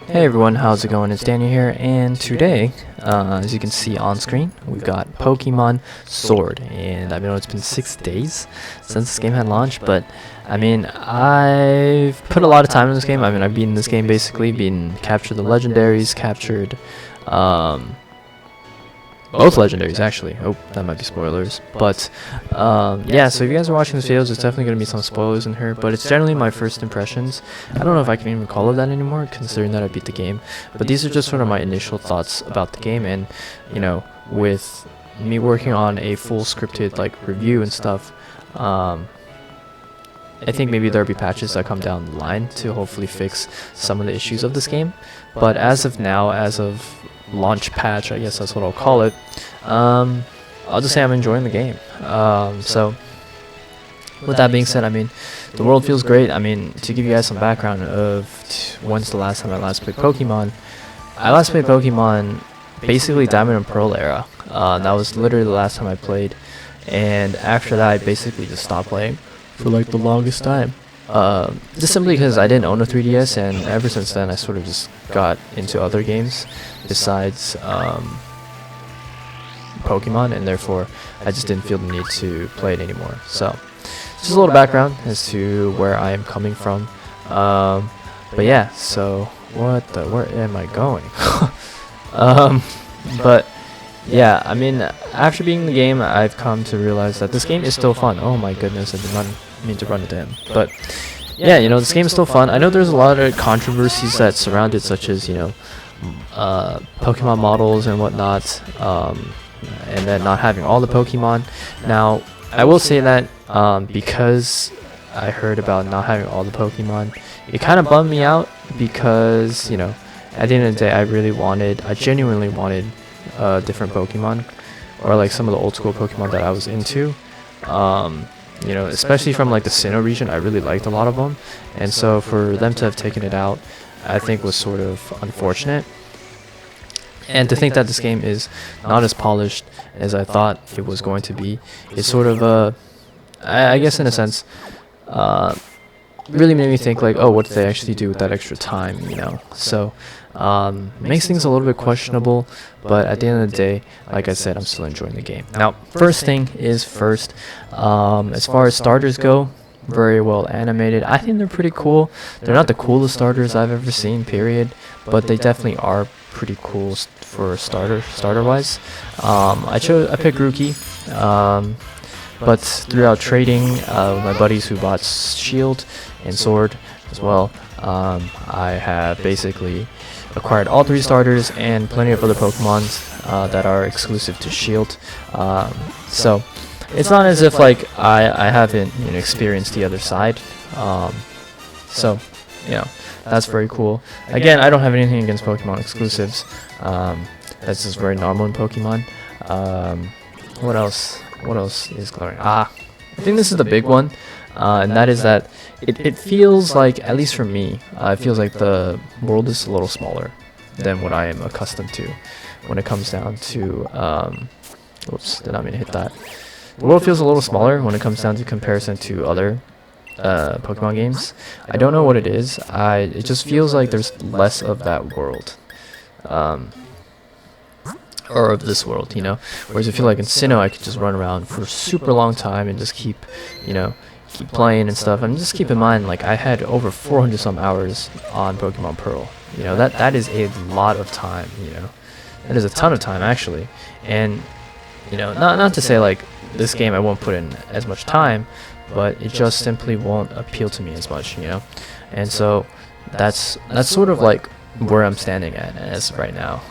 Hey everyone, how's it going? It's Daniel here, and today, as you can see on screen, we've got Pokemon Sword, and I know it's been 6 days since this game had launched, but I mean, I've put a lot of time in this game. I mean, I've beaten this game basically, captured the legendaries, captured, both legendaries actually. Oh, that might be spoilers, but yeah, so if you guys are watching this video, there's definitely going to be some spoilers in here, but it's generally my first impressions. I don't know if I can even call it that anymore, considering that I beat the game, but these are just sort of my initial thoughts about the game. And you know, with me working on a full scripted like review and stuff, I think maybe there'll be patches that come down the line to hopefully fix some of the issues of this game, but as of now, as of launch patch, I guess that's what I'll call it, I'll just say I'm enjoying the game. So with that being said, I mean, the world feels great. I mean, to give you guys some background of when's the last time I last played Pokemon, I last played Pokemon basically Diamond and Pearl era. That was literally the last time I played, and after that I basically just stopped playing for like the longest time. Just simply because I didn't own a 3DS, and ever since then I sort of just got into other games besides Pokemon, and therefore I just didn't feel the need to play it anymore. So just a little background as to where I am coming from. But yeah, so where am I going? But yeah, I mean, after beating the game, I've come to realize that this game is still fun. Oh my goodness, I did not mean to run into him. But yeah, you know, this game is still fun. I know there's a lot of controversies that surround it, such as, you know, Pokemon models and whatnot, and then not having all the Pokemon. Now, I will say that because I heard about not having all the Pokemon, it kind of bummed me out because, you know, at the end of the day, I genuinely wanted different Pokemon, or like some of the old school Pokemon that I was into. You know, especially from like the Sinnoh region, I really liked a lot of them, and so for them to have taken it out, I think was sort of unfortunate. And to think that this game is not as polished as I thought it was going to be is sort of I guess in a sense, really made me think like, oh, what did they actually do with that extra time, you know? So makes things a little bit questionable, but at the end of the day, like I said, I'm still enjoying the game. Now, first thing is first, as far as starters go, very well animated. I think they're pretty cool. They're not the coolest starters I've ever seen, period, but they definitely are pretty cool for starter wise. I picked Grookey, but throughout trading with my buddies who bought Shield and Sword as well, I have basically acquired all 3 starters and plenty of other Pokemons that are exclusive to Shield. So it's not as if like I haven't, you know, experienced the other side. So you know, that's very cool. Again, I don't have anything against Pokemon exclusives. That's just very normal in Pokemon. What else? What else is glaring? I think this is the big one, and that is that it feels like, at least for me, it feels like the world is a little smaller than what I am accustomed to when it comes down to, oops, did not mean to hit that. The world feels a little smaller when it comes down to comparison to other Pokemon games. I don't know what it is. It just feels like there's less of that world. Or of this world, you know, whereas I feel like in Sinnoh I could just run around for a super long time and just keep playing and stuff. And just keep in mind, like, I had over 400 some hours on Pokemon Pearl. You know, that is a lot of time. You know, that is a ton of time actually. And you know, not to say like this game I won't put in as much time, but it just simply won't appeal to me as much. You know, and so that's sort of like where I'm standing at as right now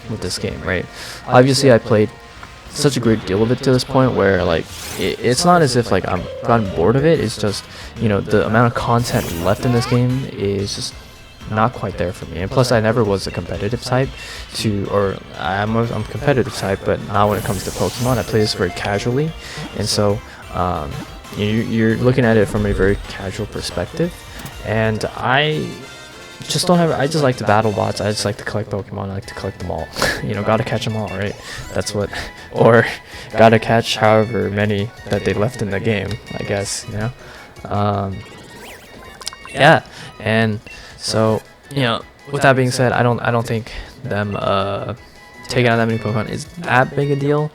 with this game, right? Obviously I played such a great deal of it to this point where like it's not as if like I'm gotten bored of it. It's just, you know, the amount of content left in this game is just not quite there for me. And plus I never was a competitive type I'm competitive type, but not when it comes to Pokemon. I play this very casually, and so you're looking at it from a very casual perspective, and I just like to battle bots. I just like to collect Pokemon. I like to collect them all. You know, gotta catch them all, right? That's what, or gotta catch however many that they left in the game, I guess, you know? Yeah, and so you know, with that being said, I don't think them taking out that many Pokemon is that big a deal.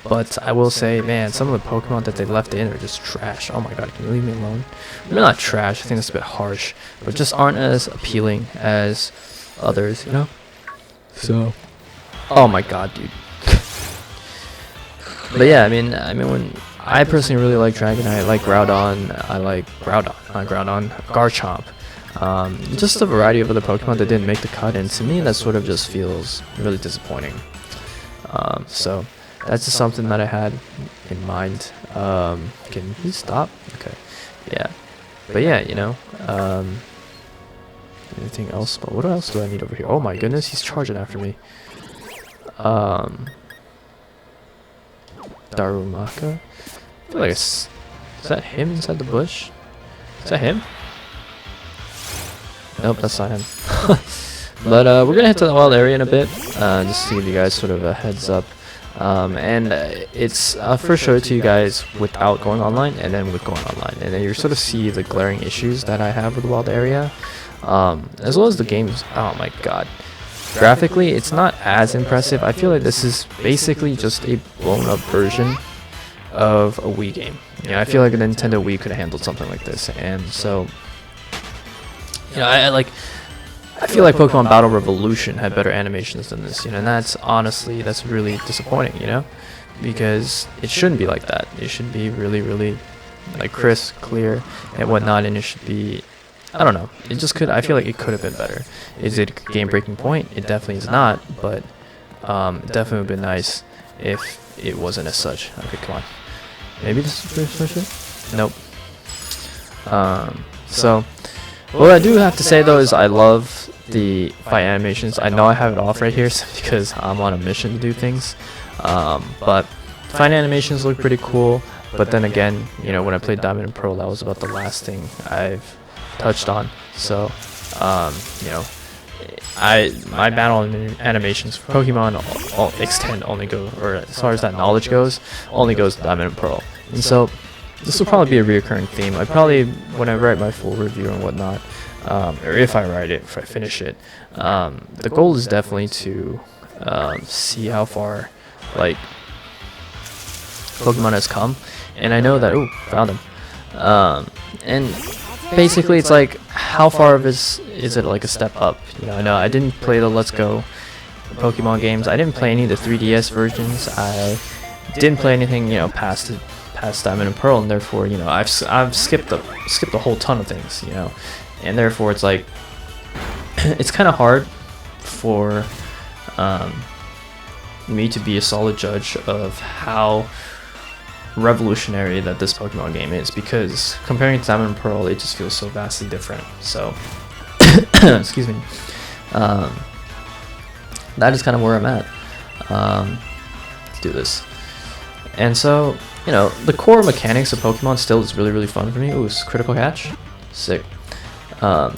But I will say, man, some of the Pokemon that they left in are just trash. Oh my god, can you leave me alone? They're not trash, I think that's a bit harsh, but just aren't as appealing as others, you know? So, oh my god, dude. But yeah, I mean, when I personally really like Dragonite, I like Groudon, Garchomp. Just a variety of other Pokemon that didn't make the cut, and to me, that sort of just feels really disappointing. So that's just something that I had in mind. Can you stop? Okay, yeah, but yeah, you know, anything else? But what else do I need over here? Oh my goodness, he's charging after me. Darumaka? I feel like is that him inside the bush? Is that him? Nope, that's not him. But we're gonna head to the wild area in a bit, just to give you guys sort of a heads up. And it's first show it to you guys without going online, and then with going online, and then you sort of see the glaring issues that I have with the wild area, as well as the games. Oh my god, graphically it's not as impressive. I feel like this is basically just a blown up version of a Wii game. You know, I feel like a Nintendo Wii could have handled something like this, and so, you know, I feel like Pokemon Battle Revolution had better animations than this, you know, and that's honestly, that's really disappointing, you know, because it shouldn't be like that. It should be really, really like crisp, clear, and whatnot, and it should be, I don't know, it just could, I feel like it could have been better. Is it a game-breaking point? It definitely is not, but it definitely would have been nice if it wasn't as such. Okay, come on. Maybe this is first it? Nope. So, what I do have to say though is I love the fight animations. I know I have it off right here because I'm on a mission to do things, but fight animations look pretty cool. But then again, you know, when I played Diamond and Pearl, that was about the last thing I've touched on. So, you know, my battle animations for Pokemon extend only go, or as far as that knowledge goes, only goes to Diamond and Pearl. And so this will probably be a reoccurring theme. I probably, when I write my full review and whatnot, or if I write it, if I finish it, the goal is definitely to see how far like Pokemon has come. And I know that, ooh, found him. And basically it's like, how far of is it like a step up? You know, I know I didn't play the Let's Go Pokemon games. I didn't play any of the 3DS versions. I didn't play anything, you know, past Diamond and Pearl, and therefore, you know, I've skipped a whole ton of things, you know, and therefore it's like it's kind of hard for me to be a solid judge of how revolutionary that this Pokemon game is, because comparing to Diamond and Pearl, it just feels so vastly different. So excuse me, that is kind of where I'm at. Let's do this. And so, you know, the core mechanics of Pokemon still is really, really fun for me. Ooh, critical catch, sick. Yeah,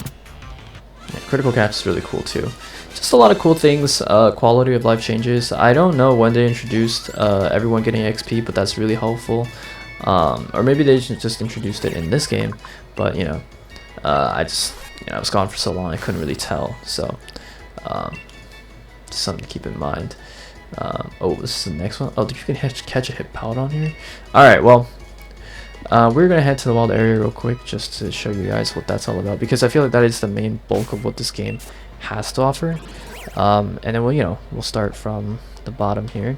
critical catch is really cool too. Just a lot of cool things. Quality of life changes. I don't know when they introduced everyone getting XP, but that's really helpful. Or maybe they just introduced it in this game, but you know, I was gone for so long I couldn't really tell. So, just something to keep in mind. Oh, this is the next one. Oh, you can catch a Hippowdon here. All right, well, we're gonna head to the wild area real quick just to show you guys what that's all about, because I feel like that is the main bulk of what this game has to offer. And then we'll start from the bottom here.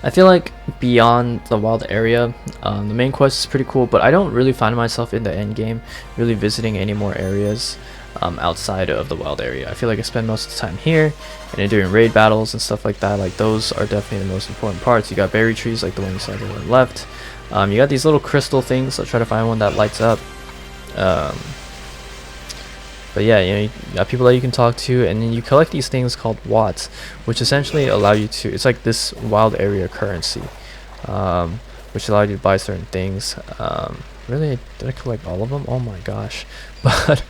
I feel like beyond the wild area, the main quest is pretty cool, but I don't really find myself in the end game really visiting any more areas outside of the wild area. I feel like I spend most of the time here and then doing raid battles and stuff like that. Like, those are definitely the most important parts. You got berry trees like the one you saw to the left. You got these little crystal things, so try to find one that lights up. But yeah, you got people that you can talk to, and then you collect these things called watts, which essentially allow you to, it's like this wild area currency, which allow you to buy certain things. Really, did I collect all of them? Oh my gosh. But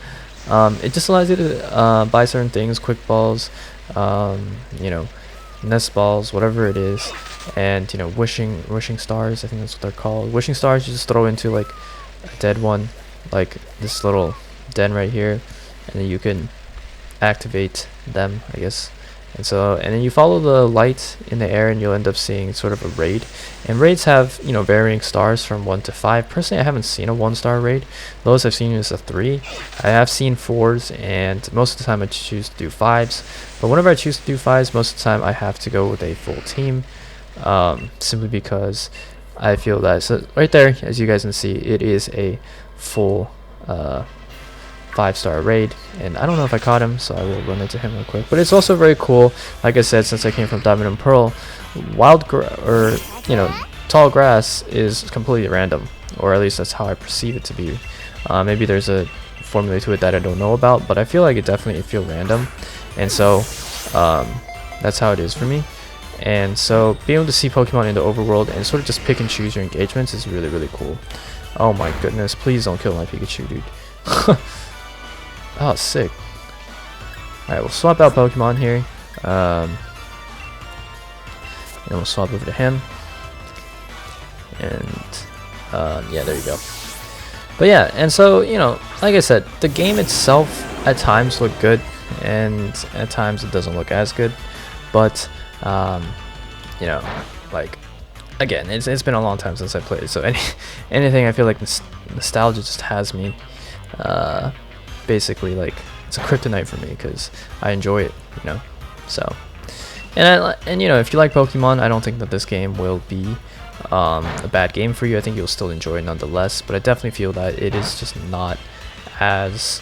it just allows you to buy certain things, quick balls, nest balls, whatever it is, and wishing stars, I think that's what they're called. Wishing stars you just throw into like a dead one, like this little den right here, and then you can activate them, I guess. And then you follow the light in the air and you'll end up seeing sort of a raid. And raids have, you know, varying stars from 1 to 5. Personally, I haven't seen a 1-star raid. Lowest I've seen is a 3. I have seen 4s, and most of the time I choose to do 5s. But whenever I choose to do 5s, most of the time I have to go with a full team, simply because I feel that, so right there, as you guys can see, it is a full 5-star raid, and I don't know if I caught him, so I will run into him real quick. But it's also very cool, like I said, since I came from Diamond and Pearl, tall grass is completely random, or at least that's how I perceive it to be. Maybe there's a formula to it that I don't know about, but I feel like it definitely feels random, and so that's how it is for me. And so being able to see Pokemon in the overworld and sort of just pick and choose your engagements is really, really cool. Oh my goodness, please don't kill my Pikachu, dude. Oh, sick. Alright, we'll swap out Pokemon here. And we'll swap over to him. And, yeah, there you go. But yeah, and so, you know, like I said, the game itself at times look good, and at times it doesn't look as good. But, you know, like, again, it's been a long time since I played, so anything I feel like nostalgia just has me. Basically, like, it's a kryptonite for me because I enjoy it, you know. So, and you know, if you like Pokemon, I don't think that this game will be a bad game for you. I think you'll still enjoy it nonetheless, but I definitely feel that it is just not as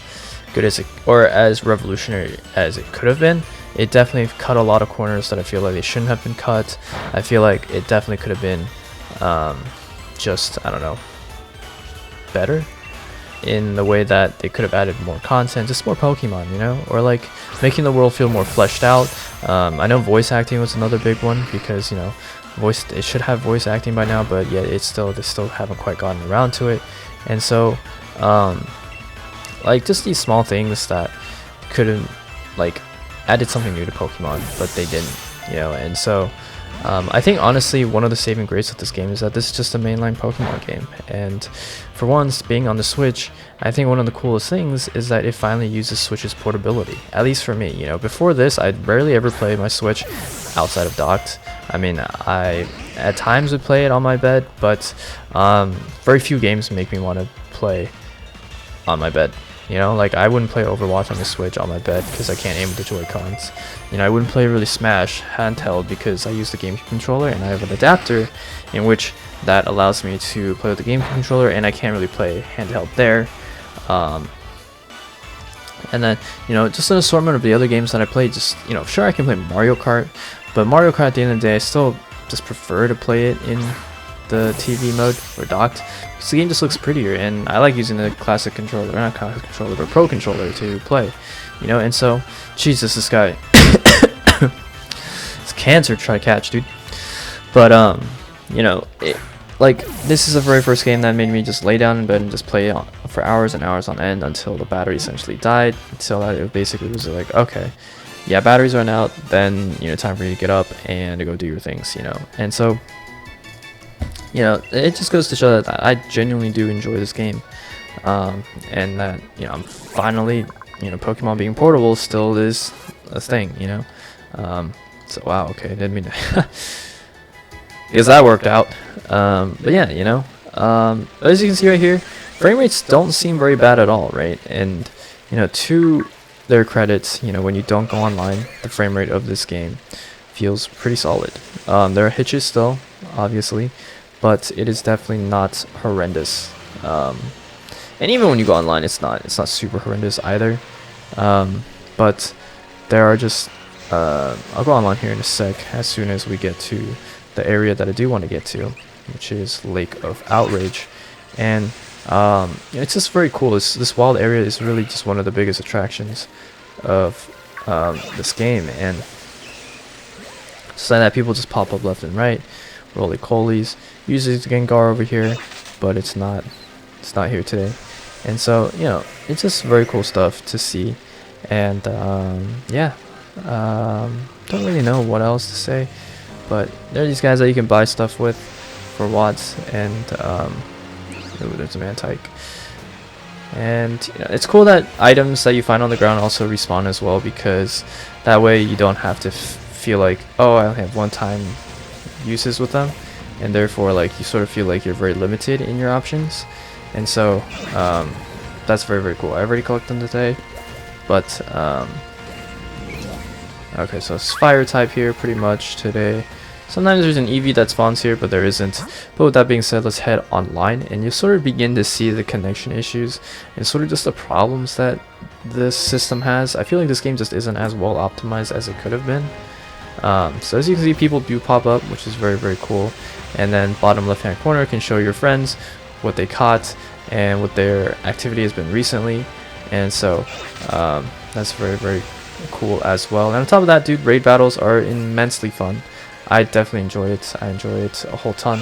good as or as revolutionary as it could have been. It definitely cut a lot of corners that I feel like they shouldn't have been cut. I feel like it definitely could have been just, I don't know, better in the way that they could have added more content, just more Pokemon, you know, or like making the world feel more fleshed out. I know voice acting was another big one, because, you know, it should have voice acting by now, but yet they still haven't quite gotten around to it. And so like, just these small things that could have like added something new to Pokemon, but they didn't, you know. And so I think honestly one of the saving grace of this game is that this is just a mainline Pokemon game, and for once, being on the Switch, I think one of the coolest things is that it finally uses Switch's portability, at least for me. You know, before this, I'd barely ever play my Switch outside of docked. I mean, I at times would play it on my bed, but very few games make me want to play on my bed. You know, like, I wouldn't play Overwatch on the Switch on my bed because I can't aim with the Joy-Cons. You know, I wouldn't play really Smash handheld because I use the GameCube controller, and I have an adapter in which that allows me to play with the GameCube controller, and I can't really play handheld there. And then, you know, just an assortment of the other games that I play. Just, you know, sure, I can play Mario Kart, but Mario Kart at the end of the day, I still just prefer to play it in the TV mode or docked, because the game just looks prettier, and I like using the classic controller, not classic controller, but pro controller to play, you know. And so, Jesus, this guy, it's cancer to try to catch, dude. But you know, like, this is the very first game that made me just lay down in bed and just play it for hours and hours on end until the battery essentially died. Until that, it basically was like, okay, yeah, batteries run out, then, you know, time for you to get up and to go do your things, you know. And so, you know, it just goes to show that I genuinely do enjoy this game, and that, you know, I'm finally, you know, Pokemon being portable still is a thing, you know. So wow, okay, didn't mean to because that worked out. But yeah, you know, as you can see right here, frame rates don't seem very bad at all, right? And, you know, to their credits, you know, when you don't go online, the frame rate of this game feels pretty solid. There are hitches still, obviously, but it is definitely not horrendous. And even when you go online, it's not super horrendous either. But there are just I'll go online here in a sec as soon as we get to the area that I do want to get to, which is Lake of Outrage. And it's just very cool. This wild area is really just one of the biggest attractions of this game, and so that people just pop up left and right, roly-colies. Usually it's Gengar over here, but it's not here today. And so, you know, it's just very cool stuff to see. And yeah, don't really know what else to say, but there are these guys that you can buy stuff with for watts. And ooh, there's a Mantike. And you know, it's cool that items that you find on the ground also respawn as well, because that way you don't have to feel like, oh, I only have one-time uses with them, and therefore like you sort of feel like you're very limited in your options. And so that's very, very cool. I already collected them today, but okay, so it's fire type here pretty much today. Sometimes there's an EV that spawns here, but there isn't. But with that being said, let's head online, and you sort of begin to see the connection issues and sort of just the problems that this system has. I feel like this game just isn't as well optimized as it could have been. So as you can see, people do pop up, which is very, very cool. And then bottom left hand corner can show your friends what they caught and what their activity has been recently. And so that's very, very cool as well. And on top of that, dude, raid battles are immensely fun. I definitely enjoy it. I enjoy it a whole ton.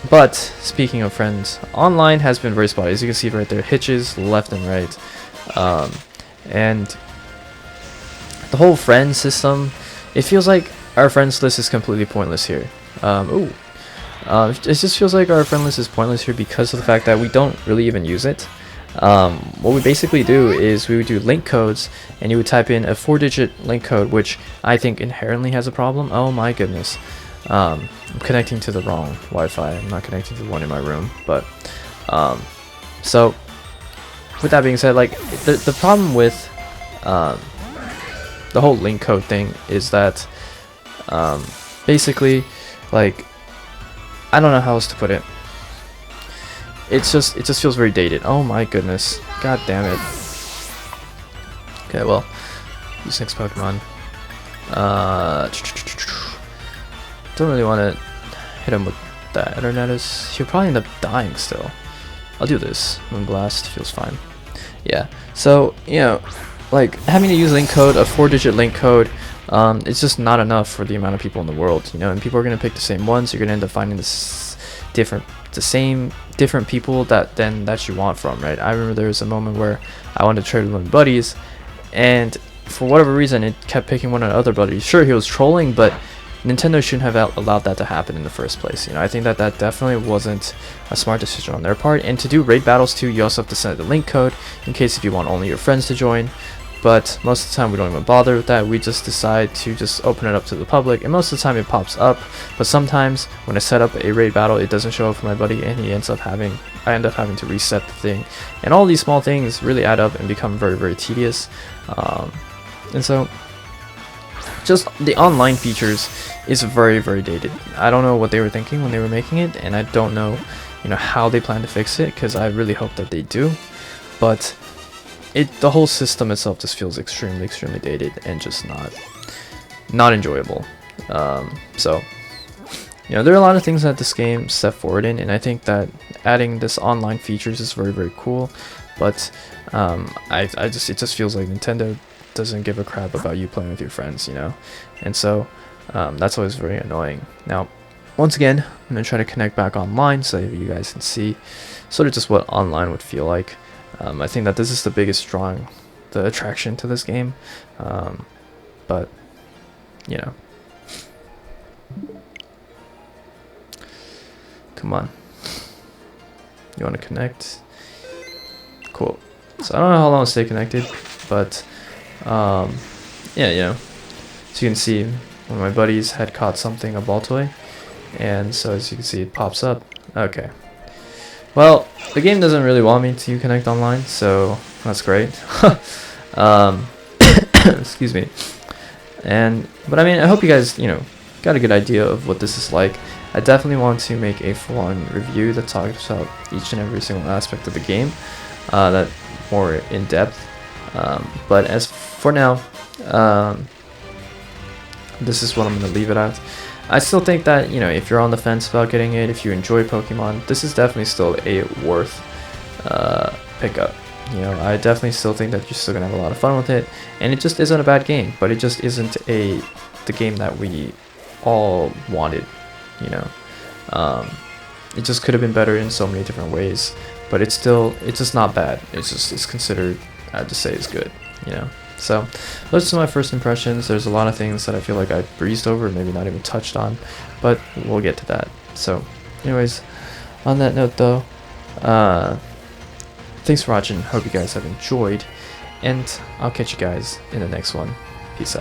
But speaking of friends, online has been very spotty. As you can see right there, hitches left and right. And the whole friend system, it feels like our friends list is completely pointless here. It just feels like our friend list is pointless here because of the fact that we don't really even use it. What we basically do is we would do link codes, and you would type in a 4-digit link code, which I think inherently has a problem. Oh my goodness. I'm connecting to the wrong Wi-Fi. I'm not connecting to the one in my room. But so with that being said, like the problem with the whole link code thing is that basically, like, I don't know how else to put it. It just feels very dated. Oh my goodness. God damn it. Okay, well, these next Pokemon. Don't really want to hit him with that. Eternatus. He'll probably end up dying still. I'll do this. Moonblast feels fine. Yeah. So, you know, like having to use link code, a 4-digit link code, it's just not enough for the amount of people in the world, you know, and people are going to pick the same ones. You're going to end up finding different people that you want from, right? I remember there was a moment where I wanted to trade with my buddies, and for whatever reason it kept picking one of the other buddies. Sure, he was trolling, but Nintendo shouldn't have allowed that to happen in the first place. You know, I think that definitely wasn't a smart decision on their part. And to do raid battles too, you also have to send the link code in case if you want only your friends to join. But most of the time we don't even bother with that. We just decide to just open it up to the public, and most of the time it pops up. But sometimes when I set up a raid battle, it doesn't show up for my buddy, and I end up having to reset the thing. And all these small things really add up and become very, very tedious. And so just the online features is very, very dated. I don't know what they were thinking when they were making it, and I don't know, you know, how they plan to fix it, because I really hope that they do. But the whole system itself just feels extremely, extremely dated and just not enjoyable. So, you know, there are a lot of things that this game stepped forward in, and I think that adding this online features is very, very cool. But it just feels like Nintendo doesn't give a crap about you playing with your friends, you know, and so that's always very annoying. Now, once again, I'm gonna try to connect back online so that you guys can see sort of just what online would feel like. I think that this is the biggest the attraction to this game, but you know, come on, you want to connect? Cool. So I don't know how long I'll stay connected, but yeah, you know, as you can see, one of my buddies had caught something, a ball toy, and so as you can see, it pops up. Okay. Well, the game doesn't really want me to connect online, so that's great. Excuse me. But I mean, I hope you guys, you know, got a good idea of what this is like. I definitely want to make a full-on review that talks about each and every single aspect of the game, that more in depth. But as for now, this is what I'm going to leave it at. I still think that, you know, if you're on the fence about getting it, if you enjoy Pokemon, this is definitely still a worth pickup. You know, I definitely still think that you're still gonna have a lot of fun with it, and it just isn't a bad game, but it just isn't the game that we all wanted. You know, it just could have been better in so many different ways, but it's just not bad. It's considered, I'd just say, it's good. You know. So those are my first impressions. There's a lot of things that I feel like I breezed over, maybe not even touched on, but we'll get to that. So anyways, on that note though, Thanks for watching. Hope you guys have enjoyed, and I'll catch you guys in the next one.